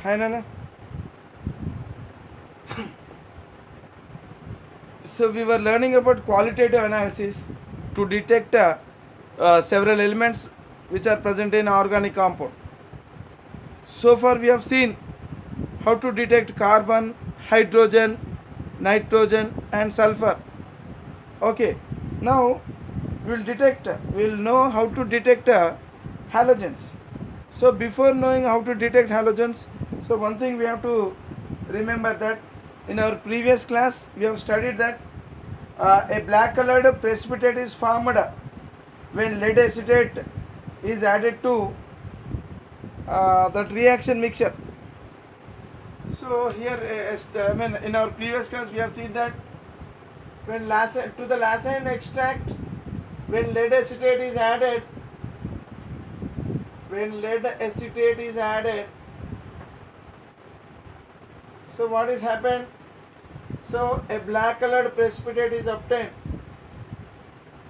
Hi, Nana. So we were learning about qualitative analysis to detect several elements which are present in organic compound. So far we have seen how to detect carbon, hydrogen, nitrogen and sulfur. Okay, now we'll know how to detect halogens. So before knowing how to detect halogens, so one thing we have to remember that in our previous class we have studied that a black colored precipitate is formed when lead acetate is added to that reaction mixture. So here, I mean, in our previous class we have seen that when to the lacent extract, when lead acetate is added, when lead acetate is added, so what is happened? So a black colored precipitate is obtained.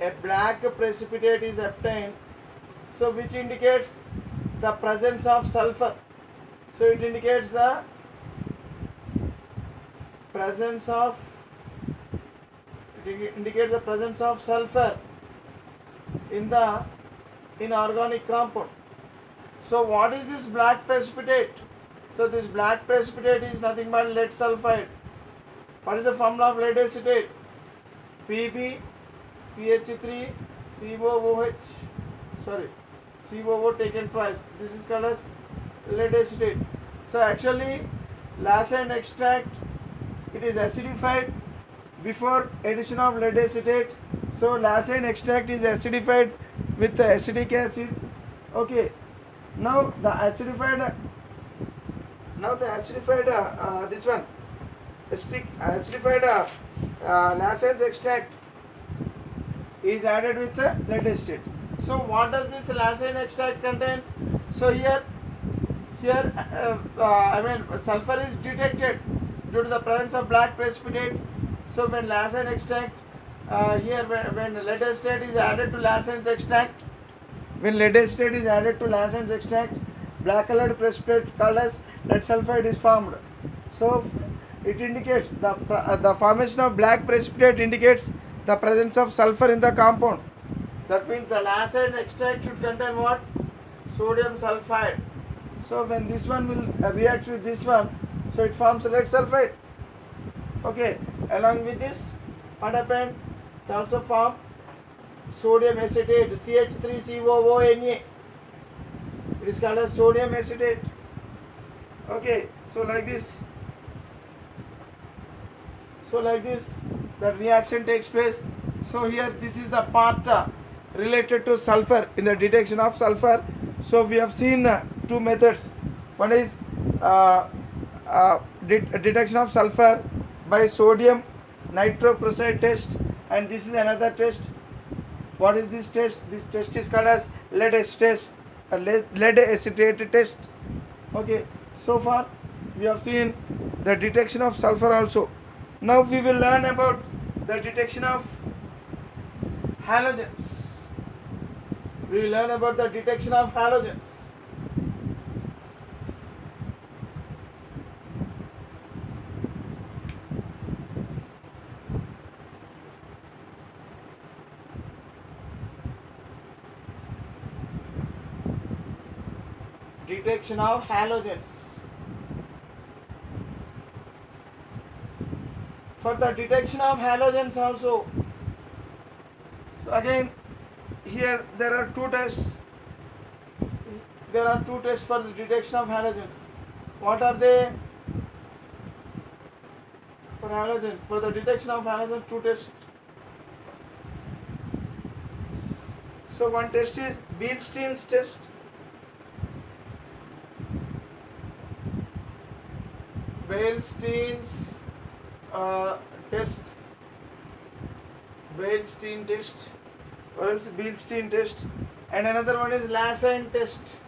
A black precipitate is obtained, so which indicates the presence of sulfur. So it indicates the presence of sulfur in the inorganic compound. So what is this black precipitate? So this black precipitate is nothing but lead sulfide. What is the formula of lead acetate? PbCH3 COOH. Sorry, COO taken twice. This is called as lead acetate. So actually, lacent extract, it is acidified before addition of lead acetate. So lacent extract is acidified with the acetic acid. Okay. Now the acidified this one acidified lacent extract is added with the lead acetate. So what does this lacent extract contains? So here I mean sulfur is detected due to the presence of black precipitate. So when lacent extract here when lead acetate is added to lacent extract, black colored precipitate called as lead sulfide is formed. So it indicates the formation of black precipitate indicates the presence of sulfur in the compound. That means the lacent extract should contain what? Sodium sulfide. So when this one will react with this one, so it forms lead sulfide. Okay, along with this, what happened? It also form sodium acetate, CH3COONA. It is called as sodium acetate. Okay, so like this, the reaction takes place. So here, this is the part related to sulfur in the detection of sulfur. So we have seen two methods. One is detection of sulfur by sodium nitroprusside test, and this is another test. What is this test? This test is called as lead acetate test. Okay, so far we have seen the detection of sulfur also. Now we will learn about the detection of halogens. We will learn about the detection of halogens. Detection of halogens. For the detection of halogens also, so again here there are two tests. There are two tests for the detection of halogens. What are they? For halogen, for the detection of halogen, two tests. So one test is Beilstein's test. Beilstein's test, Beilstein test, or else Beilstein test, and another one is Lassend test.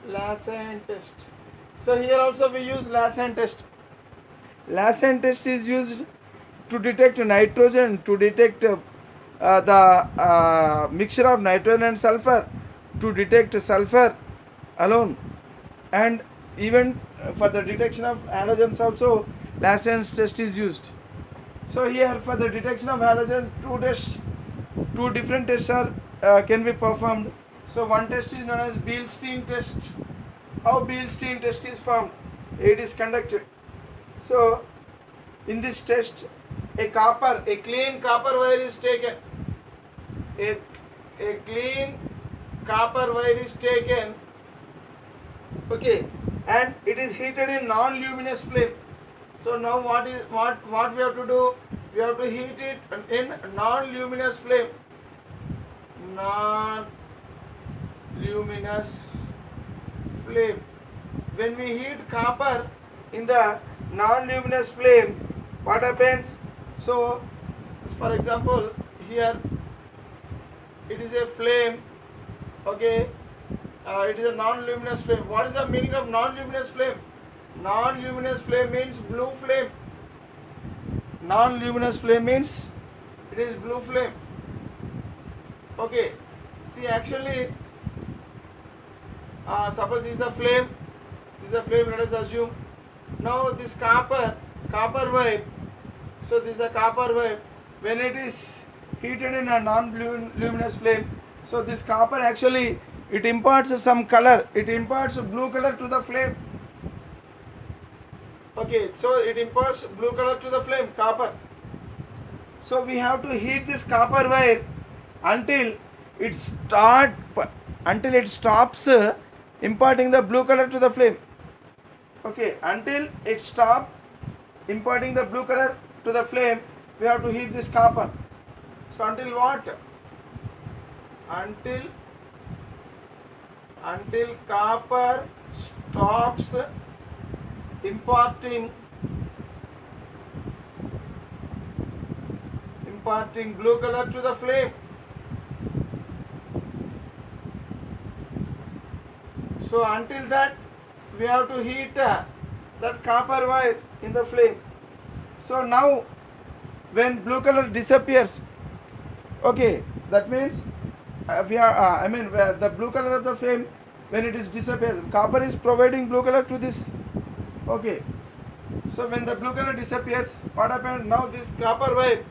Lassend test. So here also we use Lassend test. Lassend test is used to detect nitrogen, to detect the mixture of nitrogen and sulfur, to detect sulfur alone. And even for the detection of halogens also, Lassen's test is used. So here for the detection of halogens, two different tests are can be performed. So one test is known as Beilstein test. How Beilstein test is formed? It is conducted. So in this test, a clean copper wire is taken. A clean copper wire is taken. Okay, and it is heated in non-luminous flame. So now what we have to do? We have to heat it in non-luminous flame. Non-luminous flame. When we heat copper in the non-luminous flame, what happens? So, for example, here it is a flame. Okay, it is a non-luminous flame. What is the meaning of non-luminous flame? Non-luminous flame means blue flame. Non-luminous flame means it is blue flame. Okay, see, actually, suppose this is the flame. This is the flame. Let us assume. Now this copper wire. So this is a copper wire. When it is heated in a non-luminous flame, so this copper actually it imparts some color. It imparts blue color to the flame. Okay, so it imparts blue color to the flame, copper. So we have to heat this copper wire until it stops imparting the blue color to the flame. Okay, until it stops imparting the blue color to the flame, we have to heat this copper. So until what? Until copper stops imparting blue color to the flame. So until that, we have to heat that copper wire in the flame. So now when blue color disappears, okay, that means the blue color of the flame, when it is disappears, copper is providing blue color to this. Okay, so when the blue color disappears, what happens? Now this copper wire,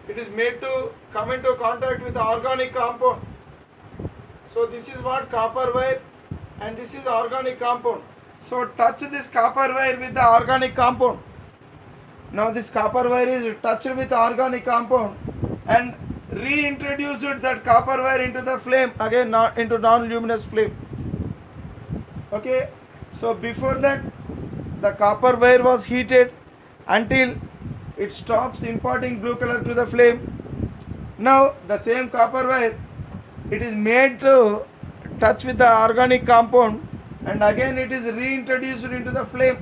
it is made to come into contact with the organic compound. So this is what copper wire, and this is organic compound. So touch this copper wire with the organic compound. Now this copper wire is touched with the organic compound and reintroduced that copper wire into the flame, again into non-luminous flame. Okay, so before that the copper wire was heated until it stops imparting blue color to the flame. Now the same copper wire, it is made to touch with the organic compound and again it is reintroduced into the flame,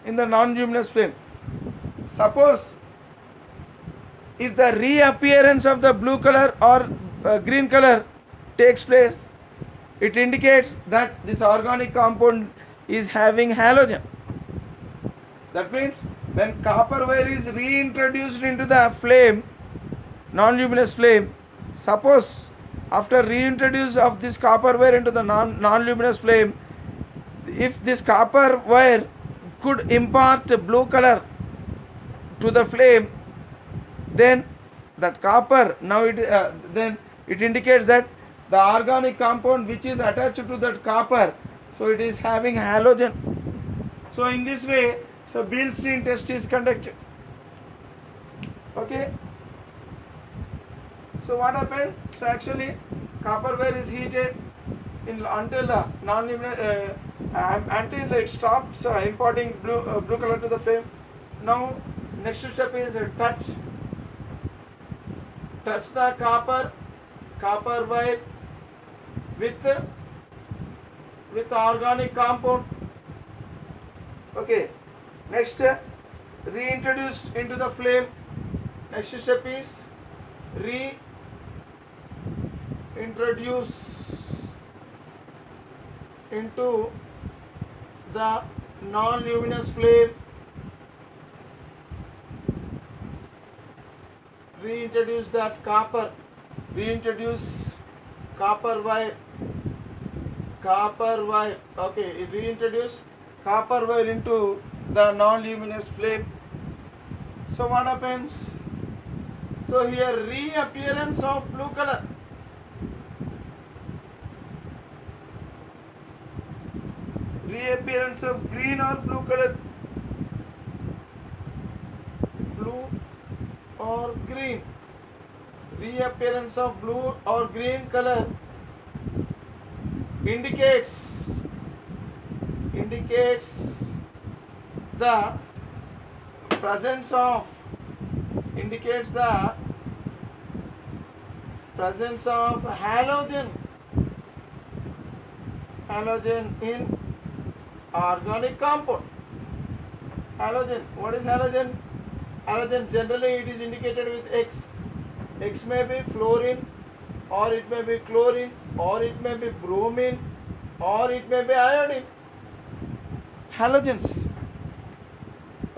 in the non-luminous flame. Suppose if the reappearance of the blue color or green color takes place, it indicates that this organic compound is having halogen. That means when copper wire is reintroduced into the flame, non-luminous flame, suppose after reintroduce of this copper wire into the non-luminous flame, if this copper wire could impart blue color to the flame, then that copper, now then it indicates that the organic compound which is attached to that copper, so it is having halogen. So in this way, so Beilstein test is conducted. Okay, so what happened? So actually copper wire is heated until the non-luminous until it stops imparting blue color to the flame. Now next step is touch the copper wire with organic compound. Okay, next reintroduced into the flame. Next step is reintroduce into the non-luminous flame. Reintroduce copper wire, okay, it reintroduce copper wire into the non-luminous flame. So what happens? So here reappearance of blue color. Reappearance of green or blue color. Blue or green. Reappearance of blue or green color indicates the presence of halogen in organic compound. Halogen, what is halogen? Halogen generally it is indicated with X. X may be fluorine, or it may be chlorine, or it may be bromine, or it may be iodine. Halogens.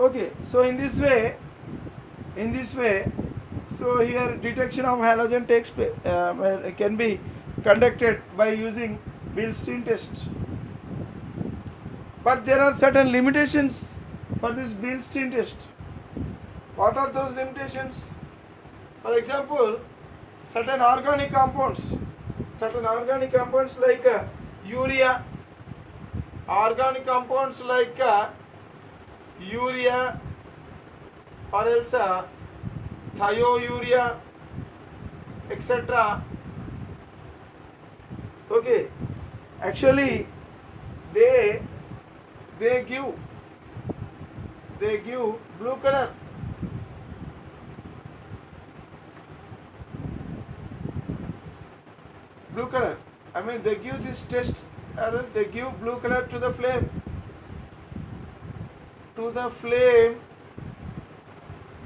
Okay, so in this way, so here detection of halogen takes place, can be conducted by using Bilstein test. But there are certain limitations for this Bilstein test. What are those limitations? For example, certain organic compounds like urea, or else thiourea, etc. Okay, actually they give blue color. I mean, they give this test, or they give blue color to the flame.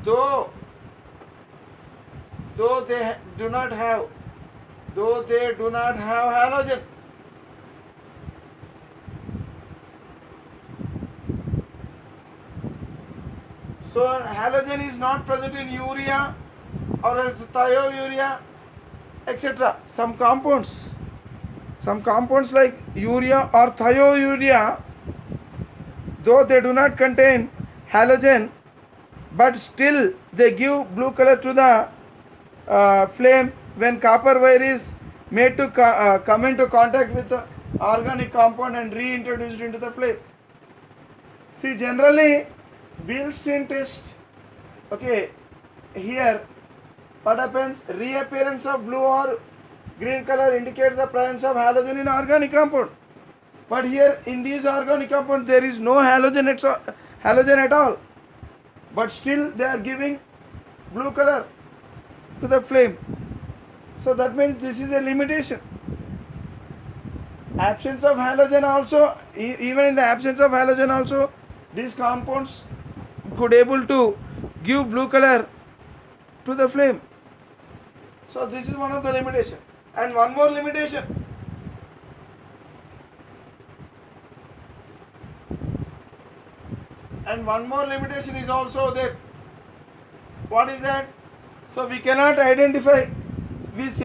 Though they do not have halogen. So halogen is not present in urea or else thiourea, etc. Some compounds like urea or thiourea, though they do not contain halogen, but still they give blue color to the flame when copper wire is made to come into contact with the organic compound and reintroduced into the flame. See, generally Bilstein test, okay, here what happens? Reappearance of blue or green color indicates the presence of halogen in organic compound. But here in these organic compound there is no halogen at all. But still they are giving blue color to the flame. So that means this is a limitation. Absence of halogen also, even in the absence of halogen also, these compounds could able to give blue color to the flame. So this is one of the limitation. And one more limitation. Is also there. What is that? So we cannot identify. We